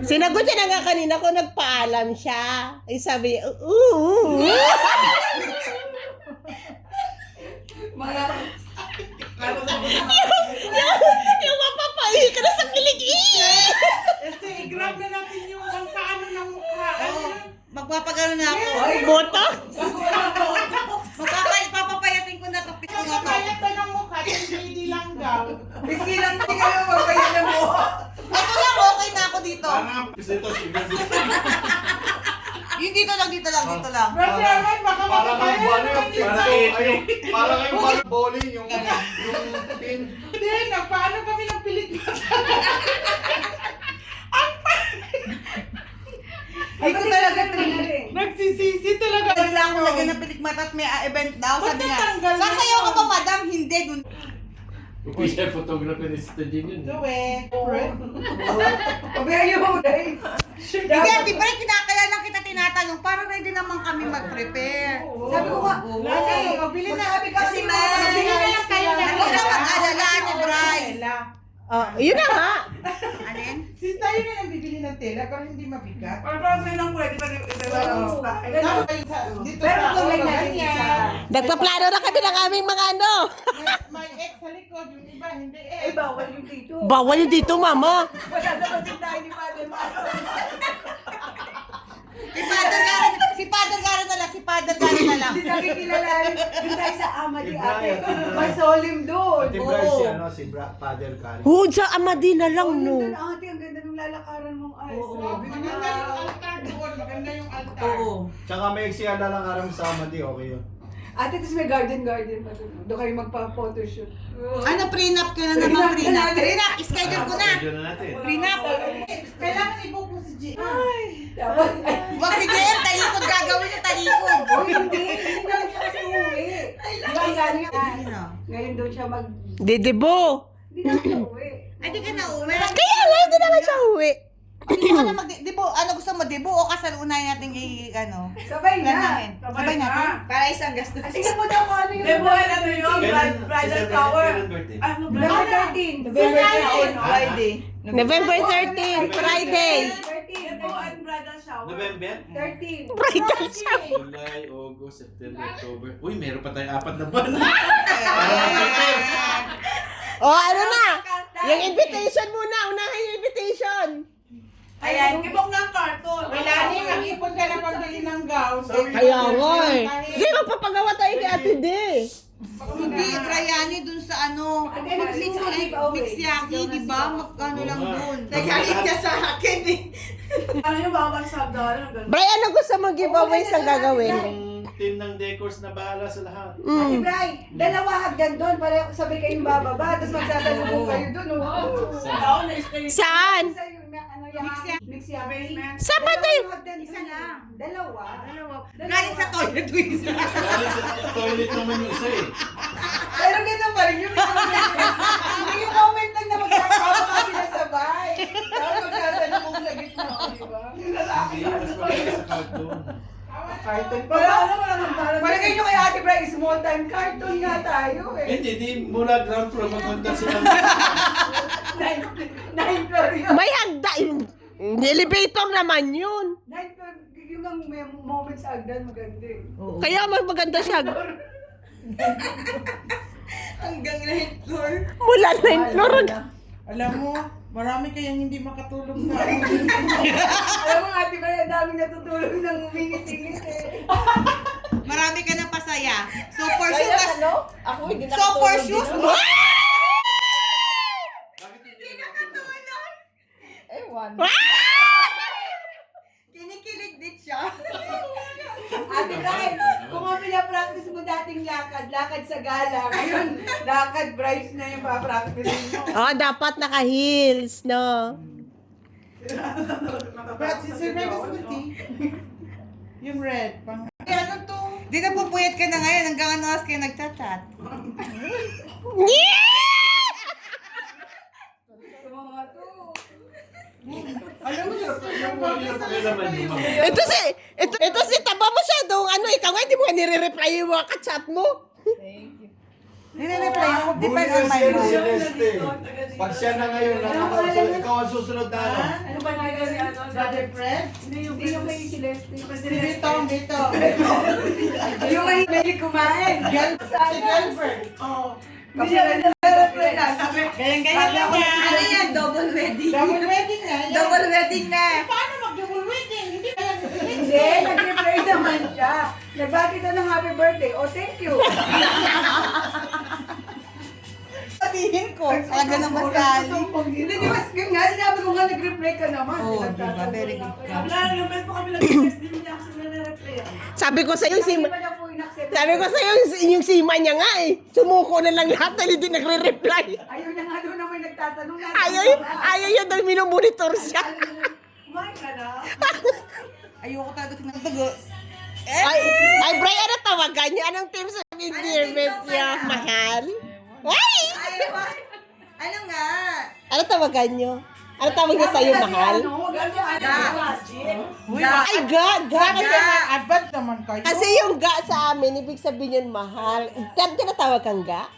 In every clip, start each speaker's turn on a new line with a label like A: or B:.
A: Sinagot siya na nga kanina ko, nagpaalam siya. Ay sabi,
B: Mga...
A: yung mapapahi ka na sa kilig.
C: I-grab na natin yung paano ng mukha.
B: Magpapagano na ako.
A: Boto?
B: Papapayatin ko na ito.
C: Pagpapayat pa ng mukha, hindi lang daw.
B: Biski lang hindi kayo magpayat na mo. Ito lang, okay na ako dito. Yung dito lang.
C: Brother Arman, baka
D: Para kayong
C: magpapayat
D: para kayong bowling yung pin.
C: Hindi, nagpaano kami ng pelikula.
B: Ito talaga training.
C: Nagsisisi talaga.
B: Wala akong lagyan ng pilikmat at may event daw.
C: Ba't
B: Sabi nga,
C: natanggal mo
B: sasayaw ka
C: yun?
B: ba madam? Hindi. Dun.
D: Official photographer ni Sita Jean yun.
C: Joey.
B: Pabayaan mo dahil. Hindi, di ba kinakaya lang kita tinatanong para ready naman kami mag-prepare. Sabi ko nga,
C: Lagi, mabili na.
B: sabi ka kasi na.
C: Mabili na lang kayo ng
B: Huwag ka mag-alala ni Bray.
A: Yun na nga.
B: Alin?
C: Sis, tayo na lang bibili ng tela para hindi mabigat.
B: Para sa'yo lang pwede pa rin
C: Dito sa
A: Nagpaplano na kami ng aming mga ano.
C: may ex sa likod, yung iba hindi ex.
B: bawal yung dito.
A: Bawal yung dito, mama.
B: Wala naman din tayo ni Father Maro. Si Father Garo na lang.
E: Hindi nakikilala. Doon tayo sa ama ni ate.
D: Brian.
E: Masolim doon.
D: Ate Bryce, si Father Cali.
A: Hud sa Amadi na lang,
E: Doon,
A: no.
E: ate, ang ganda ng lalakaran mong ayos.
C: Maganda yung altar doon, maganda yung altar.
D: Tsaka may siya lalakaran sa Amadi, okay yun.
E: Ate, tapos may garden pa doon. Doon kayo magpa-photoshoot.
B: Ano, prenup ka na naman, prenup. Prenup, schedule ko na.
D: Schedule na natin.
B: Prenup.
C: Kailangan ibuko si G.
E: Dapat,
B: Wag si JM, talikod gagawin yung talikod.
E: hindi daw siya kasi uwi. Ngayon daw siya
A: Didebo.
E: Hindi daw siya uwi.
B: Ay, di ka na uwi.
A: Kaya nga, hindi naman siya uwi.
B: Hindi ka na mag-dibo. Ano gusto mo, dibo o kasal unahin natin ano?
E: Sabay na.
B: Ganahin. Sabay natin. Para isang gastos.
E: Tingnan mo daw kung ano yung...
B: ano yun?
D: Bridal shower. Birthday.
E: November 13.
B: Friday.
A: November 13, Friday.
E: 13.
D: November?
E: 13.
A: Bridal siya.
D: July, August, September, October. Uy, meron pa tayong 4 na buwan.
A: O, ano na? Yung invitation muna. Unahin yung invitation.
B: Ayan, ibok ng karton.
C: Melanie, mag-ipon ka na pambili ng gown.
A: Kaya nga eh. Hindi, magpapagawa tayo kay Ate D.
B: Hindi, Rayani dun sa ano.
E: Ate, ano gusto mo mag-giveaway?
B: Mix yaki, di ba? Magkano lang
D: Oo nga.
B: dun. Nagalit ka sa akin eh.
E: Ano yung bawang sabdala?
A: Bray, ano gusto mo giveaways ang gagawin?
D: Yung team ng decors na bahala sa lahat.
E: Ate Bray, dalawa hagdan doon para sabay kayong bababa, tapos magsasalubong kayo doon.
A: Saan?
E: Mix yaki.
A: Saan ba tayo?
E: Isa lang. Dalawa.
B: Galing sa toilet ko isa.
D: Galing sa toilet naman yung isa eh.
E: Pero ganun pa rin. Yung comment lang na magkakama sila sabay. Tapos magsasalubong sa gitna, di ba?
D: Hindi, mas maganda sa cartoon.
E: Cartoon. Palagay nyo kay Ate Bray, small time cartoon nga tayo eh.
D: Hindi, di mula ground floor magpunta sila.
E: 9 floor yun.
A: May hagda. Elevator naman yun.
E: 9 floor, yung ang may moment sa Agdan maganda eh.
A: Kaya mas maganda siya.
B: Hanggang 9th floor.
A: Mula 9th floor.
C: Alam mo, marami kayang hindi makatulog sa akin.
E: Alam mo Ate Bray, ang daming natutulog ng umingit-ingit eh.
B: Marami ka na pasaya. So for shoes,
E: Ako hindi
B: so for shoes,
E: Ewan.
B: kinikilig din siya.
E: Ate Bray, kung nga pinapractice mo dating lakad sa gala, ngayon, lakad Bryce na yung papractice mo.
A: Oh, dapat naka-heels, no?
C: But si Sir Red is good tea. Yung red. Pang... Ano to?
B: Di na pupuyat ka na ngayon hanggang ano oras kayo nagchat-chat.
C: Alam mo,
A: Ito si Taba masyadong ano, ikaw nga, hindi mo nga nire-reply yung mga ka-chat mo.
B: Nire-reply ko. Depende on my
F: Si
B: mood.
F: Celeste. Pag siya na ngayon, ikaw ang susunod na ano.
E: Ano ba na ni ano?
C: Brother Fred?
E: Hindi yung may Celeste.
C: Dito, dito.
E: Yung may kumain.
C: Si Gilbert.
E: Oo. Kasi nare-reply na. Sabi,
C: Ganyan-ganyan lang yan.
B: Ano yan? Double wedding.
C: Double wedding na. Yan.
B: Double wedding na.
C: Paano mag-double wedding? Hindi kaya
E: hindi, nag-reply naman siya. Nagbati ka ng happy birthday. Oh, thank you.
B: Sabihin ko. Talaga naman kali.
E: Hindi, di ba? Yung nga, sinabi ko nga nag-reply ka naman.
B: Oo, diba? Very good ka.
A: Sabi ko sa'yo, si...
E: Hindi pa niya po in-accept.
A: Sabi ko sa'yo, yung sima niya nga eh. Sumuko na lang lahat dahil hindi nagre-reply.
E: Ayaw niya nga doon na may nagtatanong na.
A: Ayaw yun dahil minomonitor siya.
E: Kumain ka na.
B: Ayoko talaga tingnan tago.
A: Ay, Bray, ano tawagan niya? Anong terms of endearment niya? Mahal? Ay!
B: Ano nga?
A: Ano tawagan niyo? Ano tawag niya sa'yo, mahal? Ay, ga! Kasi,
C: Advance naman kayo.
A: kasi yung ga sa amin, ibig sabihin yun, mahal. Tinatawag kang ga?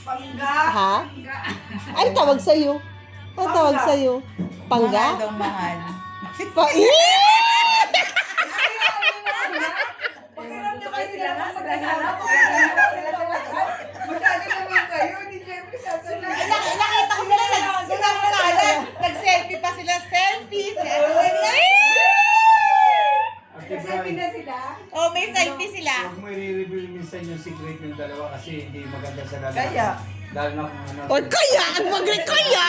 E: Pangga.
A: Ha? Ano tawag sa'yo? Ano tawag sa'yo?
B: Mahal
A: Pangga?
B: daw mahal.
E: Pakiramdam kayo sila mag-asawa. Masyado naman kayo. Hindi siyempre sasabihin.
B: Nakita ko sila nag-selfie pa sila. Selfie.
E: Sabi na sila.
B: Oh, may selfie sila.
F: Huwag mo i-reveal minsan yung secret yung dalawa kasi hindi maganda sa lalaki.
B: Kaya?
F: Lalo na kung ano.
A: O kaya! Ang kaya!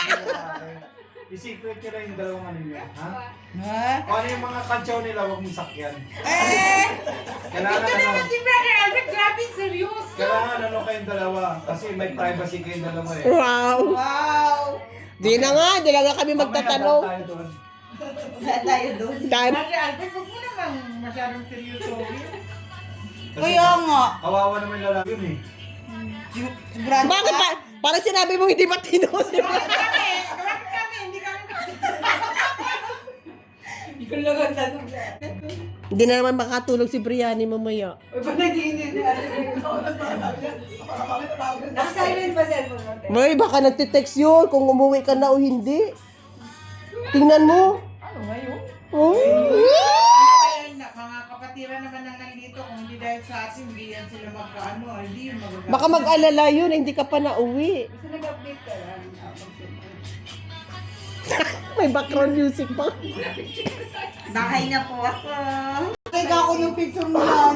F: I-secret nyo lang yung dalawang ano nyo. Ha?
B: Ha?
F: Kung ano yung mga kantsaw nila, huwag mong sakyan.
B: Eh!
F: Kailangan ano.
B: Brother Albert, grabe, seryoso.
F: Kailangan ano kayong dalawa. Kasi may privacy kayong dalawa eh.
A: Wow!
B: Wow!
A: Di na nga kami magtatanong.
F: Mamaya tayo doon.
B: Wala tayo doon.
A: Time.
C: Brother Albert, huwag mo naman masyadong seryoso.
F: Kasi
B: Kaya nga.
F: kawawa naman yung lalaki yun eh.
B: Sigurado
A: Bakit
B: ka?
A: pa? Parang sinabi mo hindi matino.
C: Kami, hindi kami.
E: Hindi ko lang ang tanong siya.
A: Hindi na naman makatulog si Brianny mamaya.
E: Uy, ba't nag-iinit na? Naka-silent ba cellphone mo? te?
A: May, baka nagtitext yun kung umuwi ka na o hindi. Tingnan mo.
C: Ano ngayon?
A: Oh.
C: Ayan na, mga kapatiran naman na nandito, kung hindi dahil sa atin, hindi yan sila magkaano, hindi yung magagawa.
A: Baka mag-alala yun, hindi ka pa nauwi.
E: Gusto nag-update ka lang.
A: May background music pa.
B: Bahay na po ako.
C: Kaya ako yung picture mo na